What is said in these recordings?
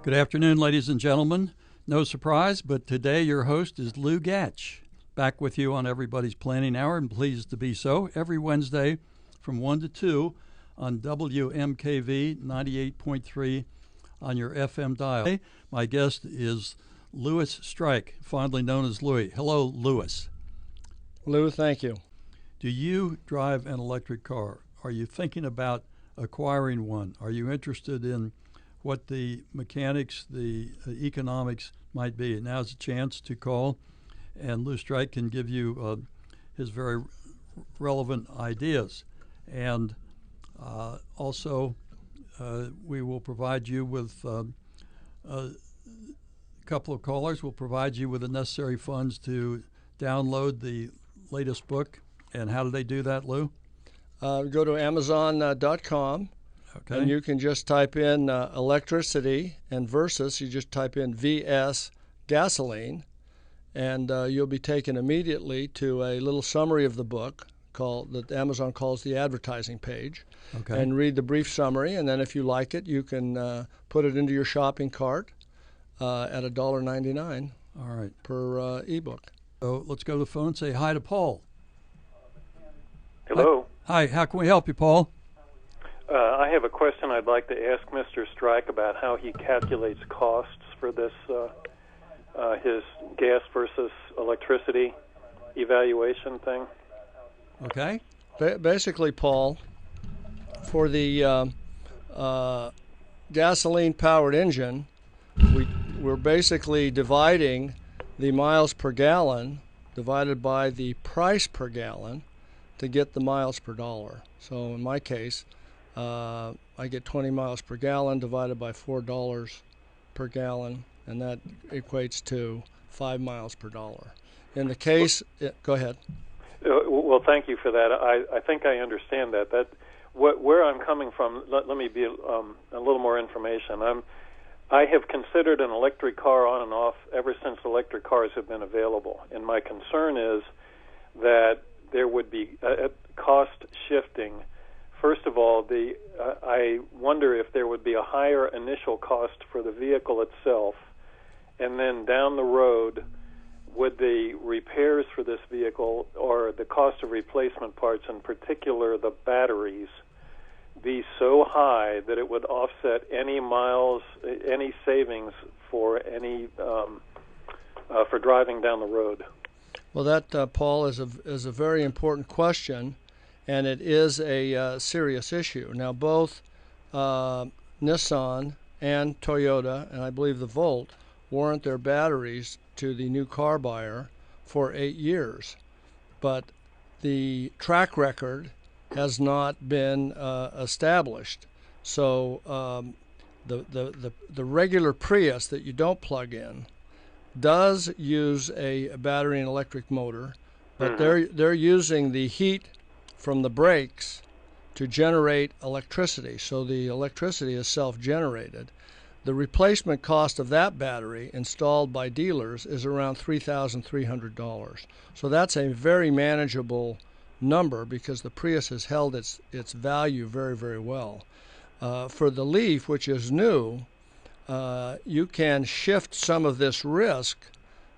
Good afternoon, ladies and gentlemen. No surprise, but today your host is Lew Gatch, back with you on Everybody's Planning Hour, and pleased to be so, every Wednesday from 1 to 2 on WMKV 98.3 on your FM dial. My guest is Louie Strike, fondly known as Louie. Hello, Louis. Lew, thank you. Do you drive an electric car? Are you thinking about acquiring one? Are you interested in what the mechanics, the economics might be? Now's a chance to call, and Louie Strike can give you his very relevant ideas. And also, we will provide you with a couple of callers. Will provide you with the necessary funds to download the latest book. And how do they do that, Lew? Go to Amazon.com. Okay. And you can just type in electricity and versus. You just type in VS gasoline, and you'll be taken immediately to a little summary of the book that Amazon calls the advertising page. Okay. And read the brief summary, and then if you like it, you can put it into your shopping cart at $1.99 All right. per ebook. So let's go to the phone and say hi to Paul. Hello. Hi. How can we help you, Paul? I have a question I'd like to ask Mr. Strike about how he calculates costs for this, his gas versus electricity evaluation thing. Okay. Basically, Paul, for the gasoline-powered engine, we're basically dividing the miles per gallon divided by the price per gallon to get the miles per dollar. So in my case, I get 20 miles per gallon divided by $4 per gallon, and that equates to 5 miles per dollar. In the case, go ahead. Well, thank you for that. I think I understand that. Where I'm coming from, let me be a little more information. I have considered an electric car on and off ever since electric cars have been available, and my concern is that there would be cost shifting. First of all, I wonder if there would be a higher initial cost for the vehicle itself, and then down the road, would the repairs for this vehicle or the cost of replacement parts, in particular the batteries, be so high that it would offset any miles, any savings for any for driving down the road? Well, that, Paul, is a very important question, and it is a serious issue. Now, both Nissan and Toyota, and I believe the Volt, warrant their batteries to the new car buyer for 8 years. But the track record has not been established. So the regular Prius that you don't plug in does use a battery and electric motor, but they're using the heat from the brakes to generate electricity. So the electricity is self-generated. The replacement cost of that battery installed by dealers is around $3,300. So that's a very manageable number because the Prius has held its value very, very well. For the Leaf, which is new, you can shift some of this risk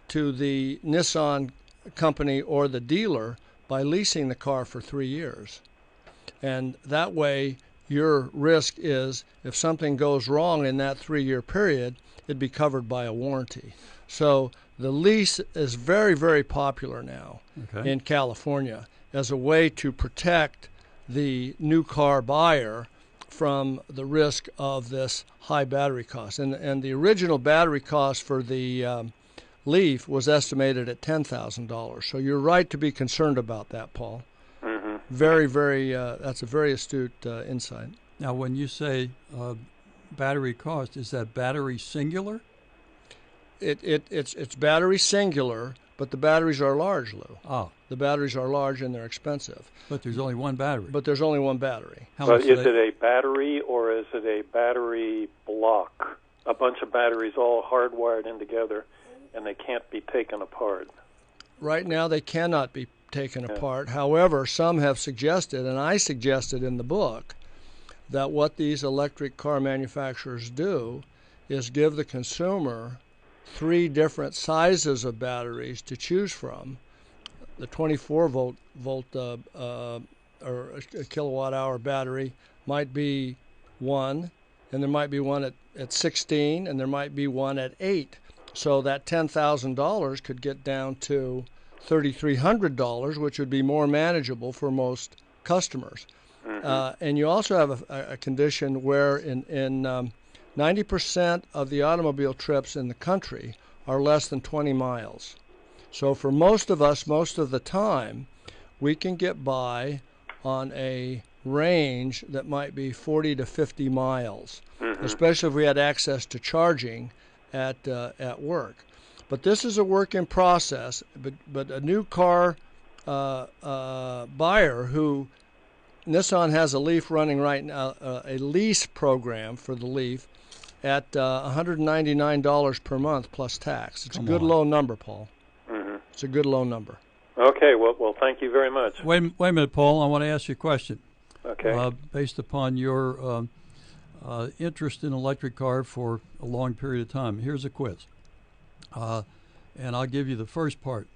to the Nissan company or the dealer by leasing the car for 3 years. And that way, your risk is if something goes wrong in that 3-year period, it'd be covered by a warranty. So the lease is very, very popular now in California as a way to protect the new car buyer from the risk of this high battery cost. And the original battery cost for the Leaf was estimated at $10,000. So you're right to be concerned about that, Paul. Very, very, that's a very astute insight. Now, when you say battery cost, is that battery singular? It's battery singular, but the batteries are large, Lou. Oh. The batteries are large and they're expensive. But there's only one battery. But there's only one battery. But is it a battery or is it a battery block? A bunch of batteries all hardwired in together, and they can't be taken apart. Right now, they cannot be taken apart. However, some have suggested, and I suggested in the book, that what these electric car manufacturers do is give the consumer 3 different sizes of batteries to choose from. The 24 volt or a kilowatt hour battery might be one, and there might be one at 16, and there might be one at 8. So that $10,000 could get down to $3,300, which would be more manageable for most customers. And you also have a condition where in 90% of the automobile trips in the country are less than 20 miles. So for most of us, most of the time, we can get by on a range that might be 40 to 50 miles, especially if we had access to charging at work. But this is a work in process. But a new car buyer who Nissan has a Leaf running right now, a lease program for the Leaf at $199 per month plus tax. It's a good low number, Paul. It's a good low number. Okay, well, thank you very much. Wait a minute, Paul. I want to ask you a question. Okay. Based upon your interest in electric car for a long period of time, here's a quiz. And I'll give you the first part,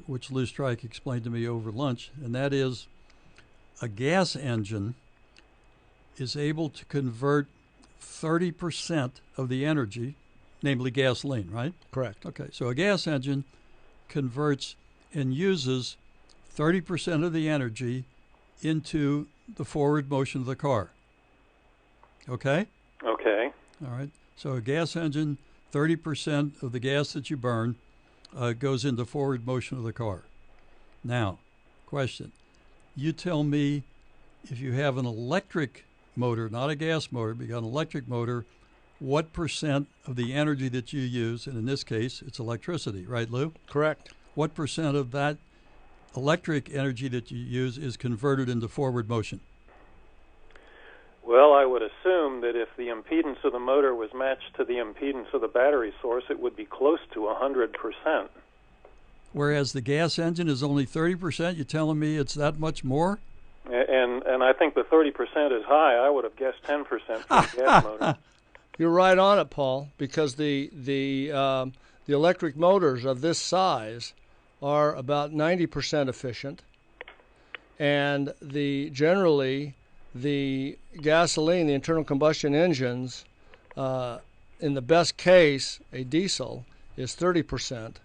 which Louie Strike explained to me over lunch, and that is a gas engine is able to convert 30% of the energy, namely gasoline, right? Correct. Okay, so a gas engine converts and uses 30% of the energy into the forward motion of the car. Okay? Okay. All right. So a gas engine, 30% of the gas that you burn goes into forward motion of the car. Now, question. You tell me, if you have an electric motor, not a gas motor, but you got an electric motor, what percent of the energy that you use, and in this case, it's electricity, right, Lou? Correct. What percent of that electric energy that you use is converted into forward motion? Well, I would assume that if the impedance of the motor was matched to the impedance of the battery source, it would be close to 100%. Whereas the gas engine is only 30%, you're telling me it's that much more? And I think the 30% is high. I would have guessed 10% for the gas motor. You're right on it, Paul, because the electric motors of this size are about 90% efficient, and generally the gasoline, the internal combustion engines, in the best case, a diesel, is 30%,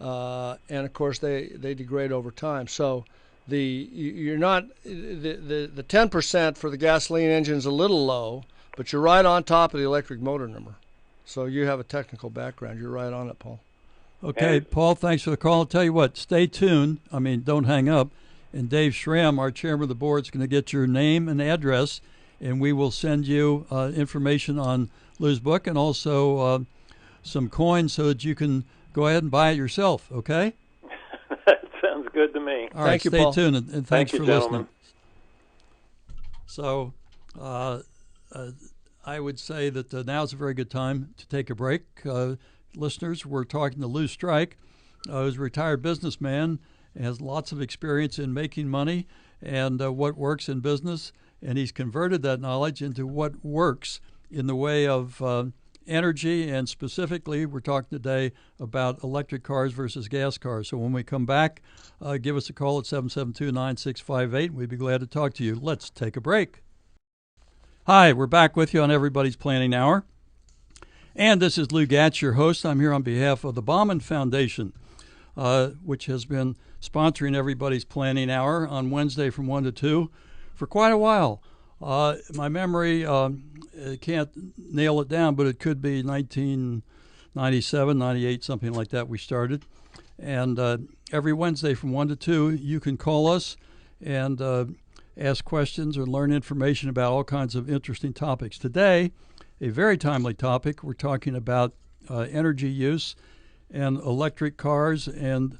and of course they degrade over time. So the 10% for the gasoline engine is a little low, but you're right on top of the electric motor number. So you have a technical background. You're right on it, Paul. Okay, Paul, thanks for the call. I'll tell you what, stay tuned. I mean, don't hang up. And Dave Schramm, our chairman of the board, is going to get your name and address, and we will send you information on Lou's book and also some coins so that you can go ahead and buy it yourself, okay? That sounds good to me. All right, stay tuned, and thanks Thank you, for gentlemen. listening. So I would say that now's a very good time to take a break. Listeners, we're talking to Lew Strike, who's a retired businessman, has lots of experience in making money and what works in business, and he's converted that knowledge into what works in the way of energy, and specifically we're talking today about electric cars versus gas cars. So when we come back, give us a call at 772-9658. We'd be glad to talk to you. Let's take a break. Hi, we're back with you on Everybody's Planning Hour. And this is Lew Gatch, your host. I'm here on behalf of the Bauman Foundation, which has been sponsoring Everybody's Planning Hour on Wednesday from 1 to 2 for quite a while. My memory can't nail it down, but it could be 1997, 98, something like that we started. And every Wednesday from 1 to 2, you can call us and ask questions or learn information about all kinds of interesting topics. Today, a very timely topic. We're talking about energy use and electric cars and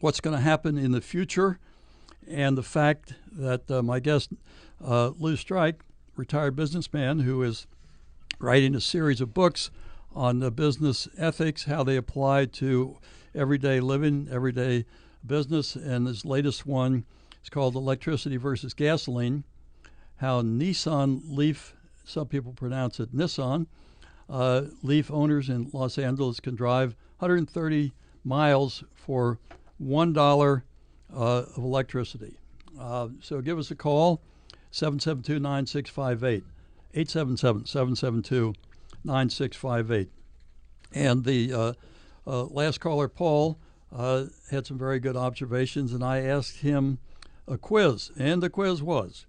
what's going to happen in the future, and the fact that my guest, Lew Strike, retired businessman who is writing a series of books on business ethics, how they apply to everyday living, everyday business, and his latest one is called Electricity versus Gasoline, how Nissan Leaf, some people pronounce it Nissan, Leaf owners in Los Angeles can drive 130 miles for $1 of electricity. So give us a call, 772-9658, 877-772-9658. And the last caller, Paul, had some very good observations, and I asked him a quiz. And the quiz was,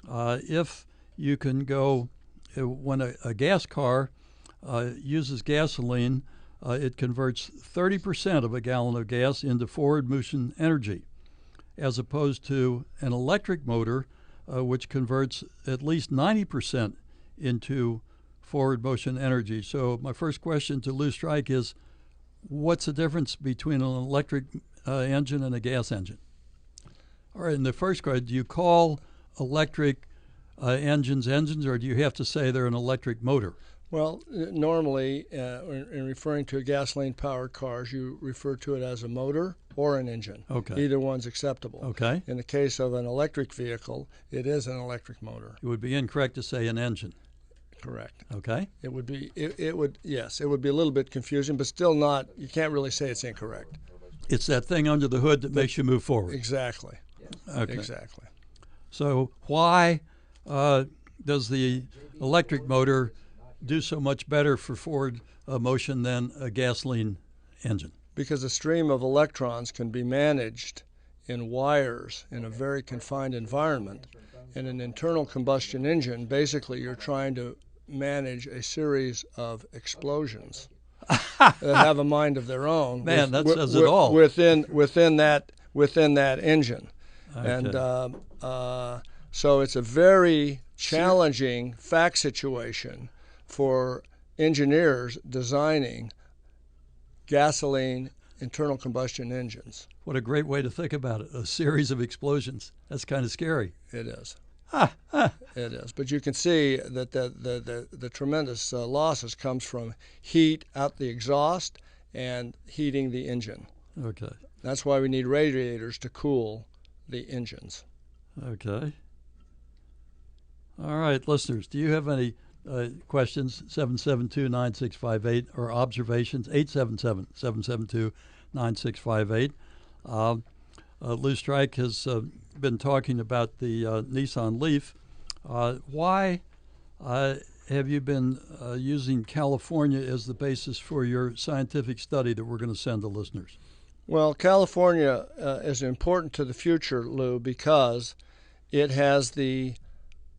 if you can go, when a gas car uses gasoline, it converts 30% of a gallon of gas into forward motion energy, as opposed to an electric motor, which converts at least 90% into forward motion energy. So my first question to Lew Strike is, what's the difference between an electric engine and a gas engine? All right, in the first question, do you call electric engines, or do you have to say they're an electric motor? Well, normally, in referring to gasoline-powered cars, you refer to it as a motor or an engine. Okay. Either one's acceptable. Okay. In the case of an electric vehicle, it is an electric motor. It would be incorrect to say an engine. Correct. Okay. It would be. It would. Yes, it would be a little bit confusing, but still not. You can't really say it's incorrect. It's that thing under the hood that makes you move forward. Exactly. Okay. Exactly. So why does the electric motor do so much better for forward motion than a gasoline engine? Because a stream of electrons can be managed in wires in a very confined environment. In an internal combustion engine, basically you're trying to manage a series of explosions that have a mind of their own. Man, that says it all. Within that engine. Okay. And so it's a very challenging fact situation for engineers designing gasoline internal combustion engines. What a great way to think about it. A series of explosions. That's kind of scary. It is. It is. But you can see that the tremendous losses comes from heat out the exhaust and heating the engine. Okay. That's why we need radiators to cool the engines. Okay. All right, listeners, do you have any questions? 772-9658 or observations? 877-772-9658. Lew Strike has been talking about the Nissan Leaf. Why have you been using California as the basis for your scientific study that we're going to send to listeners? Well, California is important to the future, Lou, because it has the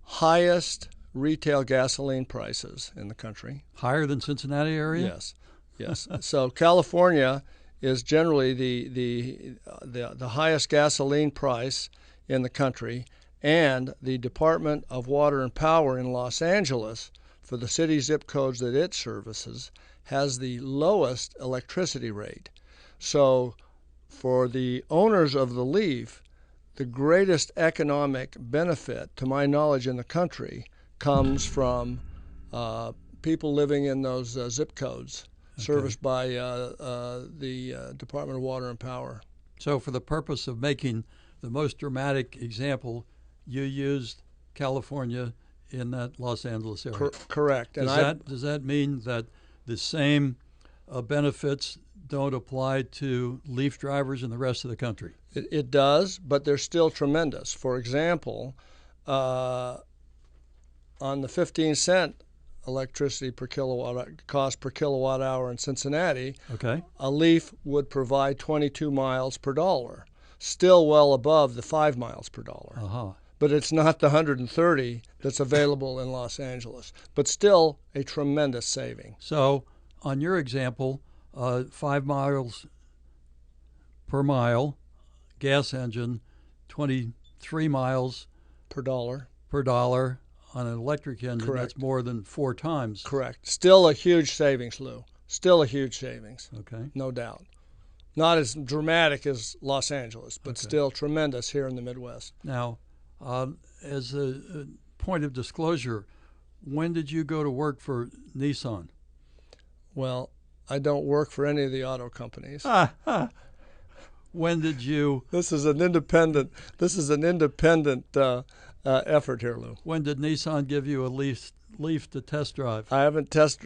highest retail gasoline prices in the country. Higher than Cincinnati area? Yes, yes. So California is generally the highest gasoline price in the country, and the Department of Water and Power in Los Angeles, for the city zip codes that it services, has the lowest electricity rate. So for the owners of the Leaf, the greatest economic benefit, to my knowledge, in the country comes from people living in those zip codes serviced by the Department of Water and Power. So for the purpose of making the most dramatic example, you used California in that Los Angeles area. Correct. Does that mean that the same benefits don't apply to Leaf drivers in the rest of the country? It does, but they're still tremendous. For example, on the 15-cent electricity per cost per kilowatt hour in Cincinnati, okay, a Leaf would provide 22 miles per dollar, still well above the 5 miles per dollar. Uh-huh. But it's not the 130 that's available in Los Angeles, but still a tremendous saving. So on your example, 5 miles per mile, gas engine, 23 miles per dollar. On an electric engine. Correct. That's more than 4 times. Correct. Still a huge savings, Lou. Still a huge savings. Okay. No doubt. Not as dramatic as Los Angeles, but still tremendous here in the Midwest. Now, as a point of disclosure, when did you go to work for Nissan? Well, I don't work for any of the auto companies. When did you? This is an independent effort here, Lou. When did Nissan give you a lease Leaf to test drive? I haven't test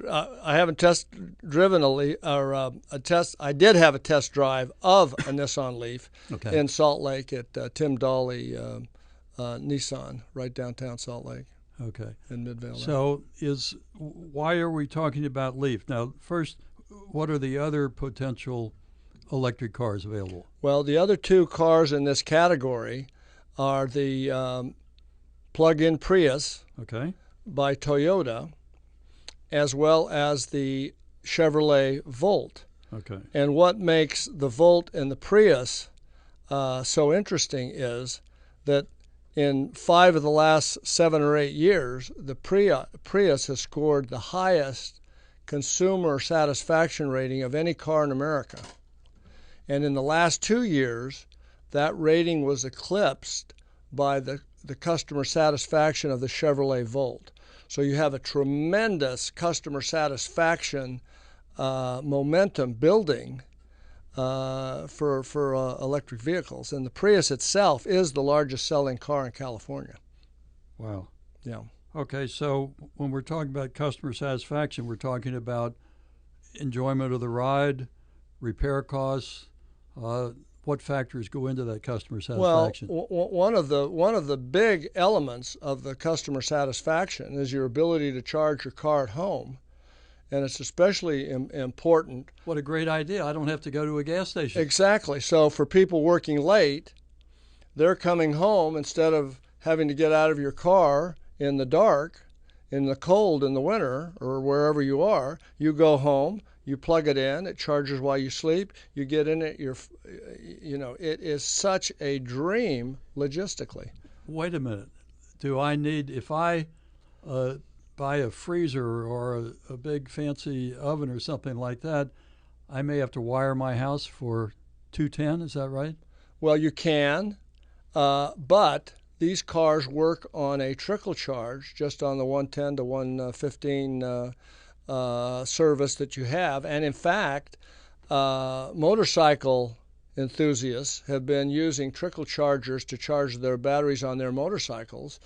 driven a Leaf or a test. I did have a test drive of a Nissan Leaf in Salt Lake at Tim Dolly Nissan, right downtown Salt Lake. Okay. In Midvale. So why are we talking about Leaf? Now, first, what are the other potential electric cars available? Well, the other two cars in this category are the plug-in Prius by Toyota, as well as the Chevrolet Volt. Okay. And what makes the Volt and the Prius so interesting is that in 5 of the last 7 or 8 years, the Prius has scored the highest consumer satisfaction rating of any car in America. And in the last 2 years, that rating was eclipsed by the customer satisfaction of the Chevrolet Volt. So you have a tremendous customer satisfaction momentum building for electric vehicles. And the Prius itself is the largest selling car in California. Wow. Yeah. Okay, so when we're talking about customer satisfaction, we're talking about enjoyment of the ride, repair costs. What factors go into that customer satisfaction? Well, one of the big elements of the customer satisfaction is your ability to charge your car at home, and it's especially important. What a great idea! I don't have to go to a gas station. Exactly. So for people working late, they're coming home instead of having to get out of your car in the dark, in the cold, in the winter, or wherever you are. You go home. You plug it in, it charges while you sleep, you get in it, it is such a dream logistically. Wait a minute. Do I need, if I buy a freezer or a big fancy oven or something like that, I may have to wire my house for 210, is that right? Well, you can, but these cars work on a trickle charge, just on the 110 to 115 service that you have. And in fact, motorcycle enthusiasts have been using trickle chargers to charge their batteries on their motorcycles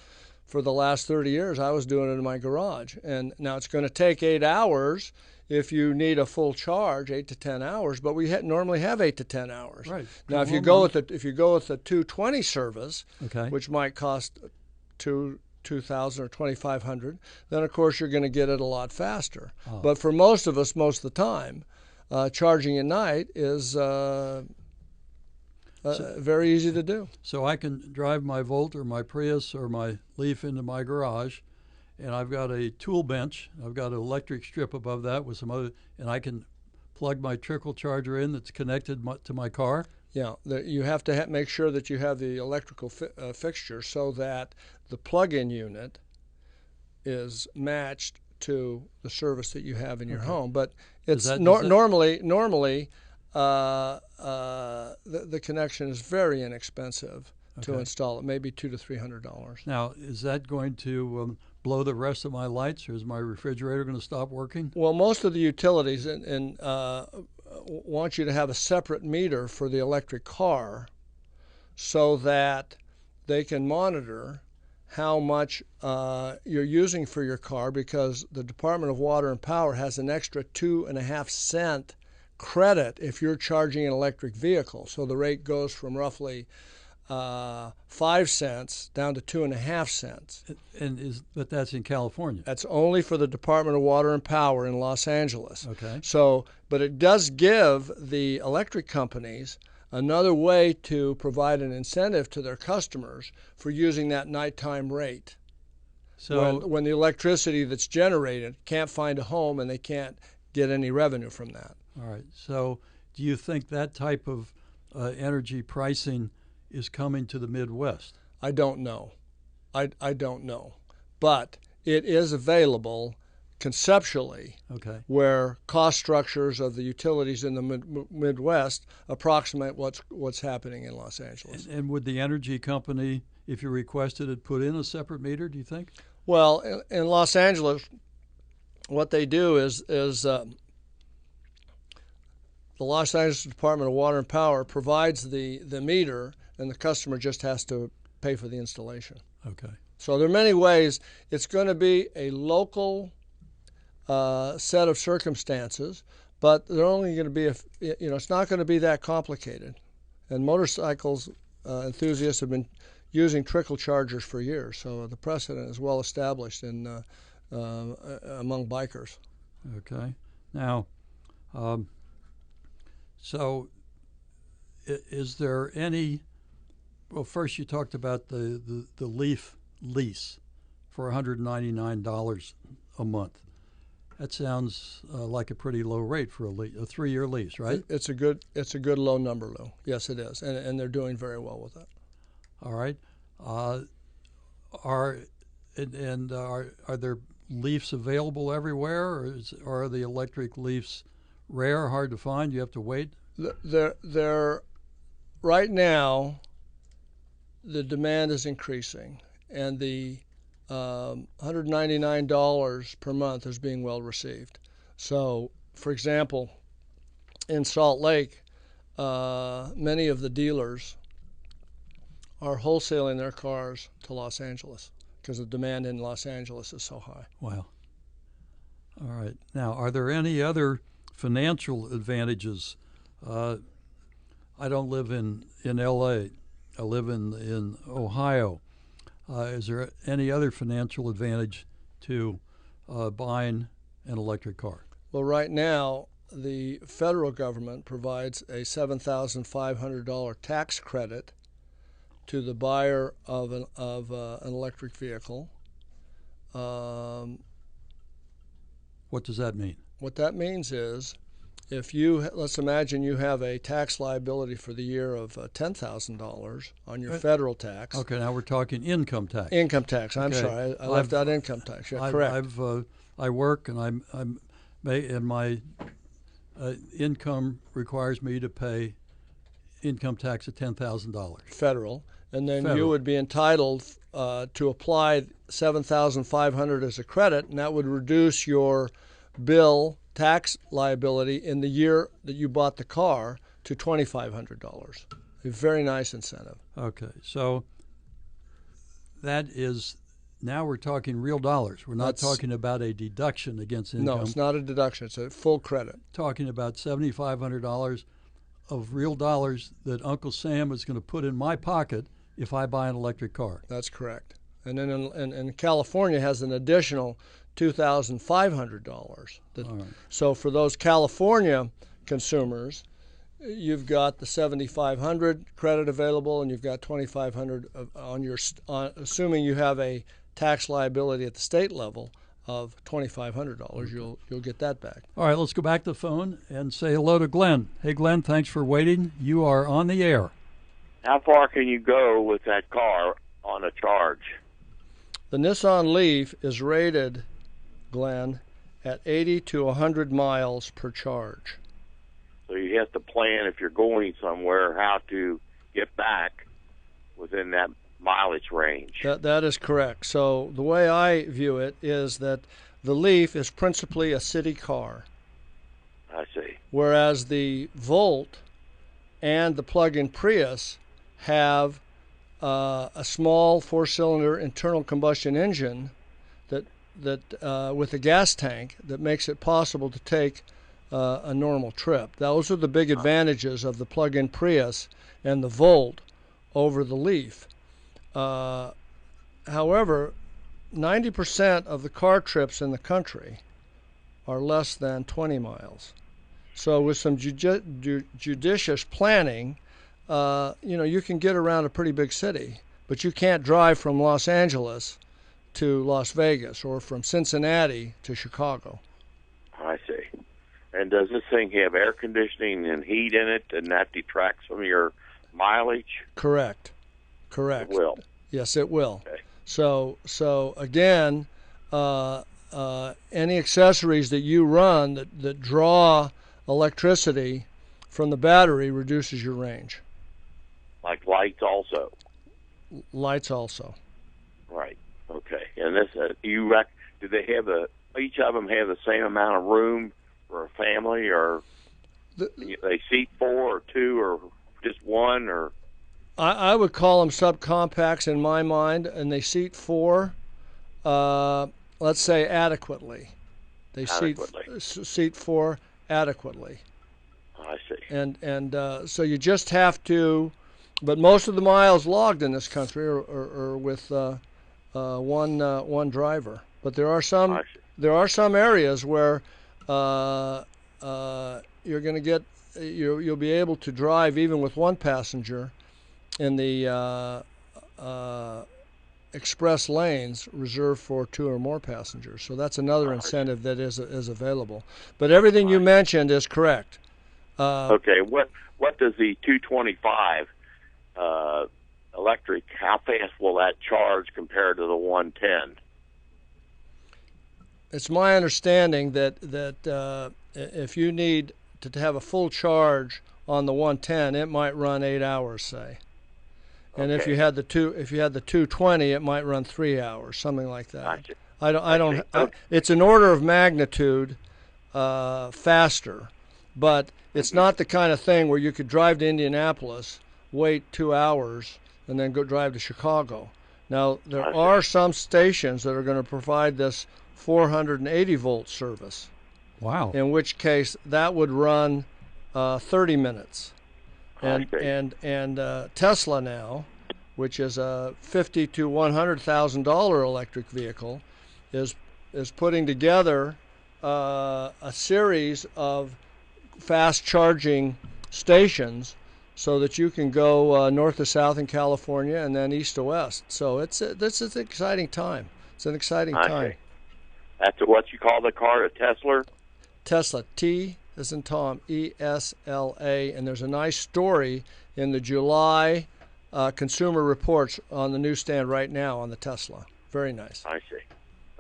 for the last 30 years. I was doing it in my garage. And now it's going to take 8 hours if you need a full charge, 8 to 10 hours, but we normally have 8 to 10 hours. Right. Now if you go with the 220 service, which might cost $2,000 or $2,500, then of course you're going to get it a lot faster. Oh. But for most of us, most of the time, charging at night is very easy to do. So I can drive my Volt or my Prius or my Leaf into my garage, and I've got a tool bench. I've got an electric strip above that with some other, and I can plug my trickle charger in that's connected to my car. Yeah, you have to make sure that you have the electrical fixture so that the plug-in unit is matched to the service that you have in your home. But it's normally the connection is very inexpensive to install. It maybe $200 to $300. Now, is that going to blow the rest of my lights, or is my refrigerator going to stop working? Well, most of the utilities want you to have a separate meter for the electric car so that they can monitor how much you're using for your car, because the Department of Water and Power has an extra 2.5 cent credit if you're charging an electric vehicle. So the rate goes from roughly 5 cents down to 2.5 cents. But that's in California. That's only for the Department of Water and Power in Los Angeles. Okay. So, but it does give the electric companies another way to provide an incentive to their customers for using that nighttime rate. So when the electricity that's generated can't find a home and they can't get any revenue from that. All right. So do you think that type of energy pricing is coming to the Midwest? I don't know. I don't know. But it is available conceptually, where cost structures of the utilities in the Midwest approximate what's happening in Los Angeles. And would the energy company, if you requested it, put in a separate meter, do you think? Well, in Los Angeles, what they do is the Los Angeles Department of Water and Power provides the meter, and the customer just has to pay for the installation. Okay. So there are many ways. It's going to be a local set of circumstances, but they're only going to be, it's not going to be that complicated. And motorcycles enthusiasts have been using trickle chargers for years, so the precedent is well established among bikers. Okay. Now, so is there any? Well, first you talked about the Leaf lease for $199 a month. That sounds like a pretty low rate for a 3-year lease, right? It's a good low number, Lou. Yes, it is, and they're doing very well with it. All right. Are there Leafs available everywhere, or are the electric Leafs rare, hard to find? You have to wait. They're right now. The demand is increasing, and the $199 per month is being well received. So, for example, in Salt Lake, many of the dealers are wholesaling their cars to Los Angeles because the demand in Los Angeles is so high. Wow. All right. Now, are there any other financial advantages? I don't live in L.A. I live in Ohio. Is there any other financial advantage to buying an electric car? Well, right now, the federal government provides a $7,500 tax credit to the buyer of an electric vehicle. What does that mean? What that means is, let's imagine you have a tax liability for the year of $10,000 on your federal tax. Okay, now we're talking income tax. Income tax. I'm okay. sorry, I left out income tax. Yeah, correct. I work and my income requires me to pay income tax of $10,000. Federal. And then you would be entitled to apply $7,500 as a credit, and that would reduce your bill tax liability in the year that you bought the car to $2,500. A very nice incentive. Okay, so that is, now we're talking real dollars. We're not talking about a deduction against income. No, it's not a deduction. It's a full credit. Talking about $7,500 of real dollars that Uncle Sam is going to put in my pocket if I buy an electric car. That's correct. And then in California has an additional $2,500. Right. So for those California consumers, you've got the $7,500 credit available, and you've got $2,500 on your assuming you have a tax liability at the state level of $2,500. You'll get that back. All right, let's go back to the phone and say hello to Glenn. Hey, Glenn, thanks for waiting. You are on the air. How far can you go with that car on a charge? The Nissan Leaf is rated, Glenn, at 80 to 100 miles per charge. So you have to plan, if you're going somewhere, how to get back within that mileage range. That is correct. So the way I view it is that the Leaf is principally a city car. I see. Whereas the Volt and the plug-in Prius have a small four-cylinder internal combustion engine that with a gas tank that makes it possible to take a normal trip. Those are the big advantages of the plug-in Prius and the Volt over the Leaf. However, 90% of the car trips in the country are less than 20 miles. So with some judicious planning, you can get around a pretty big city, but you can't drive from Los Angeles to Las Vegas or from Cincinnati to Chicago. I see. And does this thing have air conditioning and heat in it, and that detracts from your mileage? Correct. It will. Yes, it will. Okay. So again, any accessories that you run that draw electricity from the battery reduces your range. Like lights also? Lights also. Right. Okay. And this, do they have each of them have the same amount of room for a family, or they seat 4 or 2 or just one, or? I would call them subcompacts in my mind, and they seat four, let's say adequately. They seat four adequately. I see. And so you just have to, but most of the miles logged in this country are with one driver. But there are some areas where you're going to get you'll be able to drive even with one passenger in the express lanes reserved for two or more passengers. So that's another incentive that is available. But everything you mentioned is correct. Okay, what does the 225 electric, how fast will that charge compared to the 110? It's my understanding that if you need to have a full charge on the 110, it might run 8 hours, say. And if you had the 220, it might run 3 hours, something like that. Gotcha. It's an order of magnitude faster, but it's not the kind of thing where you could drive to Indianapolis, wait 2 hours, and then go drive to Chicago. Now, there are some stations that are going to provide this 480 volt service. Wow. In which case, that would run 30 minutes. And Tesla now, which is a $50,000 to $100,000 electric vehicle, is putting together a series of fast charging stations so that you can go north to south in California and then east to west. So this is an exciting time. It's an exciting time. That's what you call the car, a Tesla? Tesla, T as in Tom, ESLA, and there's a nice story in the July Consumer Reports on the newsstand right now on the Tesla. Very nice. I see.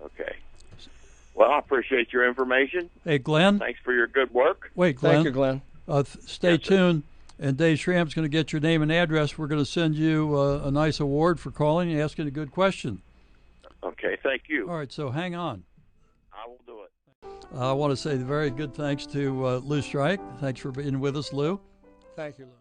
Okay. Well, I appreciate your information. Hey, Glenn. Thanks for your good work. Wait, Glenn. Thank you, Glenn. Stay tuned, and Dave Schramm's going to get your name and address. We're going to send you a nice award for calling and asking a good question. Okay, thank you. All right, so hang on. I will do it. I want to say very good thanks to Lew Strike. Thanks for being with us, Lew. Thank you, Lew.